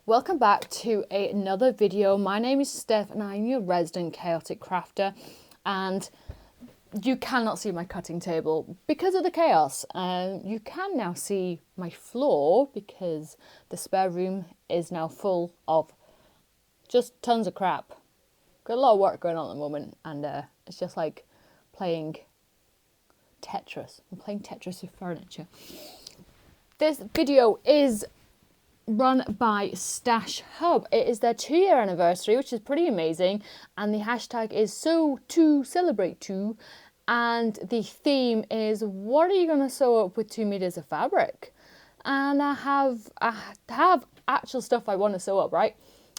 Welcome back to another video. My name is Steph and I'm your resident chaotic crafter, and you cannot see my cutting table because of the chaos. You can now see my floor because the spare room is now full of just tons of crap. Got a lot of work going on at the moment, and it's just like playing Tetris. I'm playing Tetris with furniture. This video is run by Stash Hub. It is their 2-year anniversary, which is pretty amazing, and the hashtag is so to celebrate too, and the theme is what are you going to sew up with 2 meters of fabric. And I have actual stuff I want to sew up right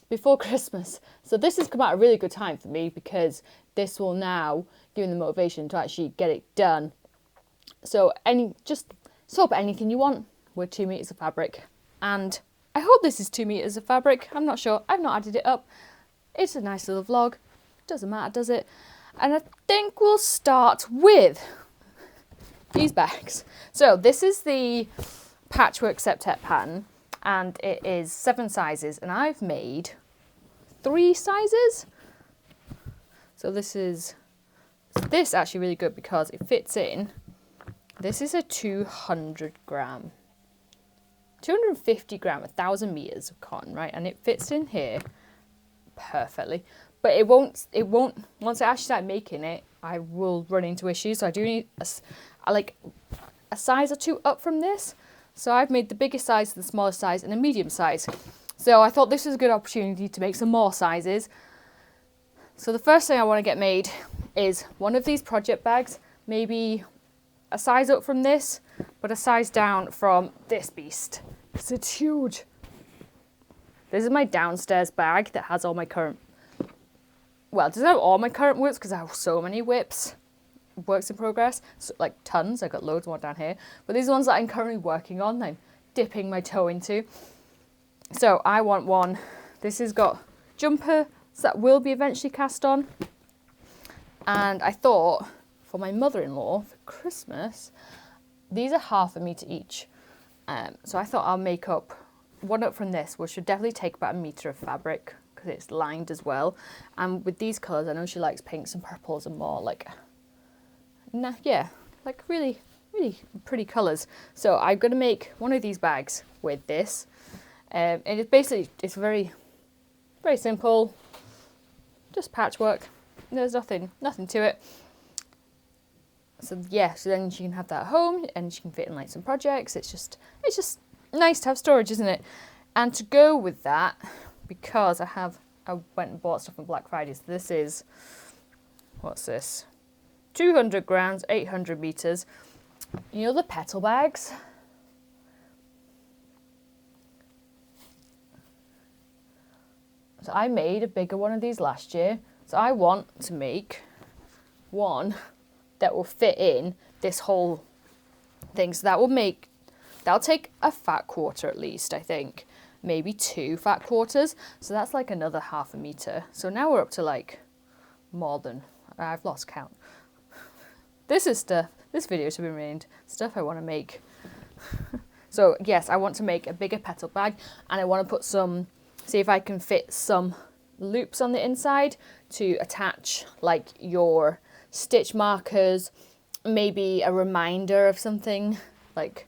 before Christmas, so this has come at a really good time for me because this will now give me the motivation to actually get it done. So just sew up anything you want with 2 meters of fabric, and I hope this is 2 meters of fabric. I'm not sure. I've not added it up. It's a nice little vlog. Doesn't matter, does it? And I think we'll start with these bags. So this is the patchwork septet pattern, and it is 7 sizes, and I've made 3 sizes. So this actually really good because it fits in. This is a 250 gram, 1,000 meters of cotton, right? And it fits in here perfectly. But it won't, once I actually start making it, I will run into issues. So I do need a size or 2 up from this. So I've made the biggest size, the smallest size, and a medium size. So I thought this was a good opportunity to make some more sizes. So the first thing I want to get made is one of these project bags, maybe a size up from this, but a size down from this beast, because it's huge. This is my downstairs bag that has all my current, well, it doesn't have all my current whips because I have so many whips, works in progress, so, like tons. I've got loads more down here, but these are ones that I'm currently working on, I'm dipping my toe into. So I want one. This has got jumpers that will be eventually cast on, and I thought for my mother-in-law for Christmas, these are 1/2 meter each. So I thought I'll make up one up from this, which should definitely take about 1 meter of fabric because it's lined as well. And with these colours, I know she likes pinks and purples and more like, like really, really pretty colours. So I'm going to make one of these bags with this. And it's very, very simple, just patchwork. There's nothing to it. So yeah, so then she can have that at home and she can fit in like some projects. It's just nice to have storage, isn't it? And to go with that, because I went and bought stuff on Black Friday. So this is, what's this? 200 grams, 800 meters. You know the petal bags? So I made a bigger one of these last year. So I want to make one that will fit in this whole thing. So that'll take a fat quarter at least, I think. Maybe 2 fat quarters. So that's like another 1/2 meter. So now we're up to like more than, I've lost count. This video should be named stuff I want to make. So yes, I want to make a bigger petal bag, and I want to put see if I can fit some loops on the inside to attach like your stitch markers, maybe a reminder of something like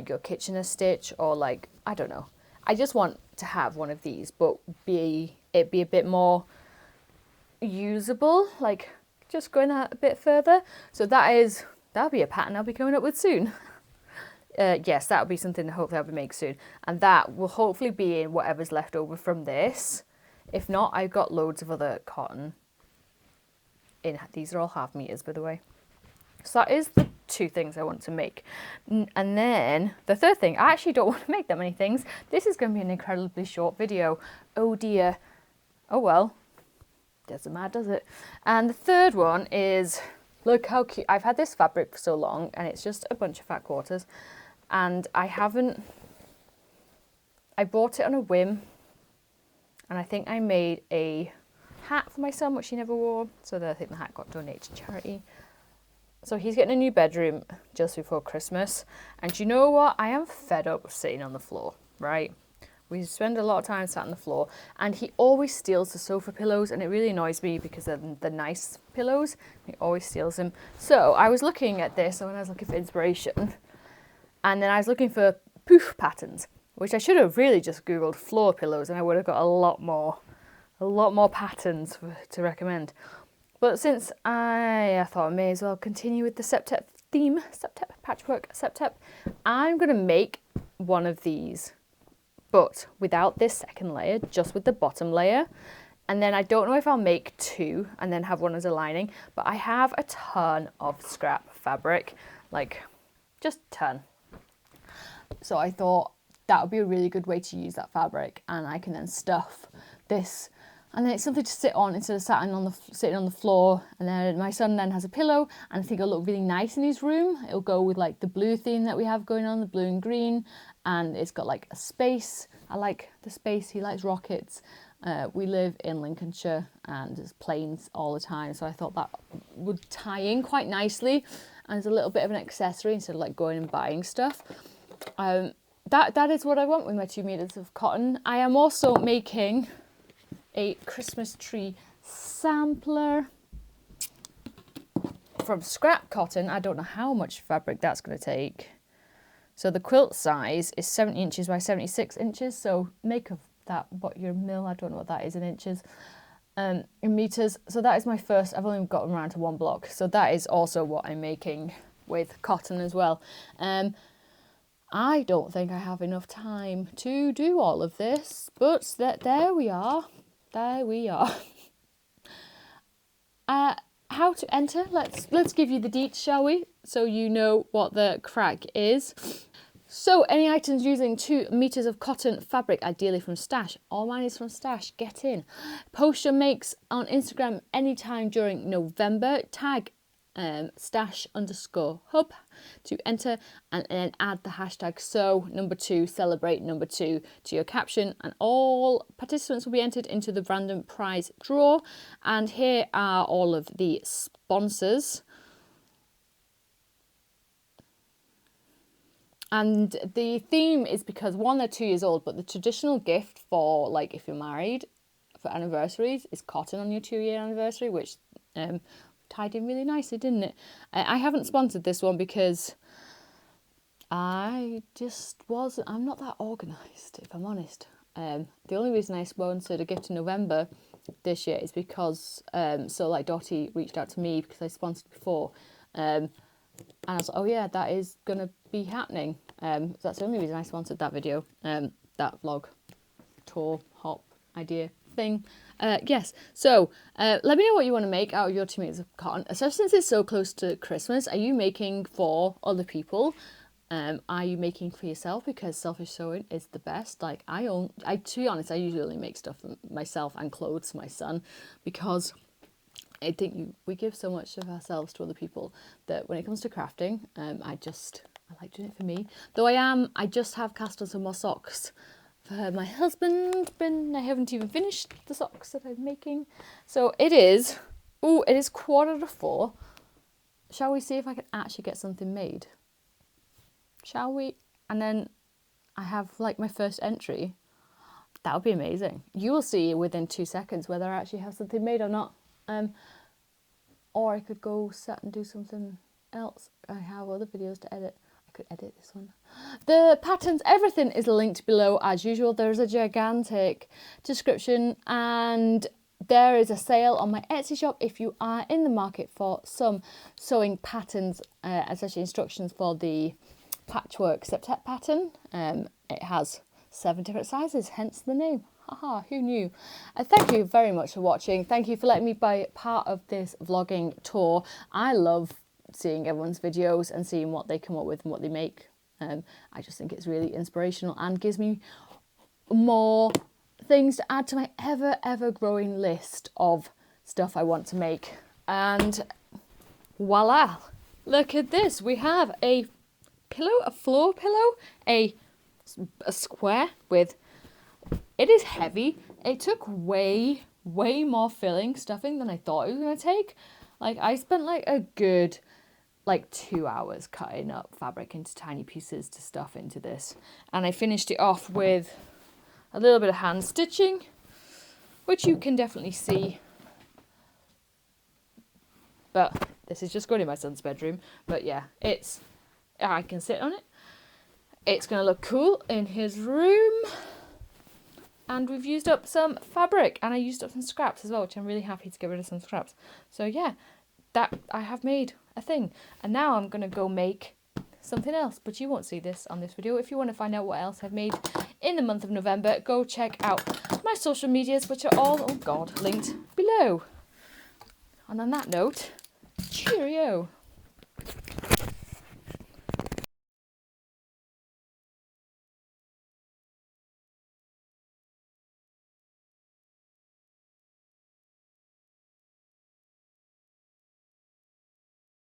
your Kitchener stitch, or like, I don't know. I just want to have one of these, but be a bit more usable, like just going out a bit further. So that'll be a pattern I'll be coming up with soon. Yes, that'll be something that hopefully I'll be making soon, and that will hopefully be in whatever's left over from this. If not, I've got loads of other cotton. These are all 1/2 meters, by the way. So that is the 2 things I want to make. And then the third thing, I actually don't want to make that many things. This is going to be an incredibly short video. Oh dear. Oh well. Doesn't matter, does it? And the third one is, look how cute. I've had this fabric for so long, and it's just a bunch of fat quarters. And I bought it on a whim. And I think I made a hat for my son, which he never wore, so I think the hat got donated to charity. So he's getting a new bedroom just before Christmas, and you know what? I am fed up of sitting on the floor, right? We spend a lot of time sat on the floor, and he always steals the sofa pillows, and it really annoys me because they're the nice pillows. He always steals them. So I was looking at this when I was looking for inspiration, and then I was looking for poof patterns, which I should have really just Googled floor pillows, and I would have got a lot more patterns to recommend. But since I thought I may as well continue with the septet theme, septet patchwork septet, I'm going to make one of these, but without this second layer, just with the bottom layer. And then I don't know if I'll make two and then have one as a lining, but I have a ton of scrap fabric, like just a ton. So I thought that would be a really good way to use that fabric, and I can then stuff this, and then it's something to sit on instead of sitting on the floor. And then my son then has a pillow, and I think it'll look really nice in his room. It'll go with like the blue theme that we have going on, the blue and green, and it's got like a space. I like the space. He likes rockets. We live in Lincolnshire and there's planes all the time, so I thought that would tie in quite nicely and as a little bit of an accessory instead of like going and buying stuff. That is what I want with my 2 meters of cotton. I am also making a Christmas tree sampler from scrap cotton. I don't know how much fabric that's going to take. So the quilt size is 70 inches by 76 inches. So make of that what your mill, I don't know what that is in inches, in meters. So that is my first, I've only gotten around to one block. So that is also what I'm making with cotton as well. I don't think I have enough time to do all of this, but there we are. There we are. How to enter? Let's give you the deets, shall we? So you know what the crack is. So any items using 2 meters of cotton fabric, ideally from Stash. All mine is from Stash. Get in. Post your makes on Instagram anytime during November. Tag stash_hub to enter, and then add the hashtag #2 celebrate #2 to your caption, and all participants will be entered into the random prize draw. And here are all of the sponsors. And the theme is because one, they're 2 years old, but the traditional gift for like if you're married for anniversaries is cotton on your 2-year anniversary, which tied in really nicely, didn't it? I haven't sponsored this one because I'm not that organised, if I'm honest. The only reason I sponsored a gift in November this year is because so like Dottie reached out to me because I sponsored before, and I was like, oh yeah, that is gonna be happening. So that's the only reason I sponsored that video, that vlog, tour, hop, idea thing. Yes, so let me know what you want to make out of your 2 meters of cotton, especially since it's so close to Christmas. Are you making for other people? Are you making for yourself? Because selfish sewing is the best. Like to be honest, I usually only make stuff for myself and clothes for my son, because I think we give so much of ourselves to other people that when it comes to crafting, I like doing it for me. Though I just have cast on some more socks for my husband, but I haven't even finished the socks that I'm making. So it is 4:45. Shall we see if I can actually get something made? Shall we? And then I have like my first entry. That would be amazing. You will see within 2 seconds whether I actually have something made or not. Or I could go set and do something else. I have other videos to edit. I could edit this one. The patterns, everything is linked below as usual. There's a gigantic description, and there is a sale on my Etsy shop if you are in the market for some sewing patterns, especially instructions for the patchwork septet pattern. It has 7 different sizes, hence the name. Haha, who knew? Thank you very much for watching. Thank you for letting me be part of this vlogging tour. I love seeing everyone's videos and seeing what they come up with and what they make. I just think it's really inspirational and gives me more things to add to my ever growing list of stuff I want to make. And voila, look at this. We have a pillow, a floor pillow, a square with, it is heavy. It took way more stuffing than I thought it was going to take. Like I spent like a good 2 hours cutting up fabric into tiny pieces to stuff into this, and I finished it off with a little bit of hand stitching, which you can definitely see. But this is just going in my son's bedroom. But yeah, I can sit on it. It's going to look cool in his room. And we've used up some fabric, and I used up some scraps as well, which I'm really happy to get rid of some scraps. So yeah, that I have made a thing. And now I'm going to go make something else, but you won't see this on this video. If you want to find out what else I've made in the month of November, go check out my social medias, which are all, oh God, linked below. And on that note, cheerio.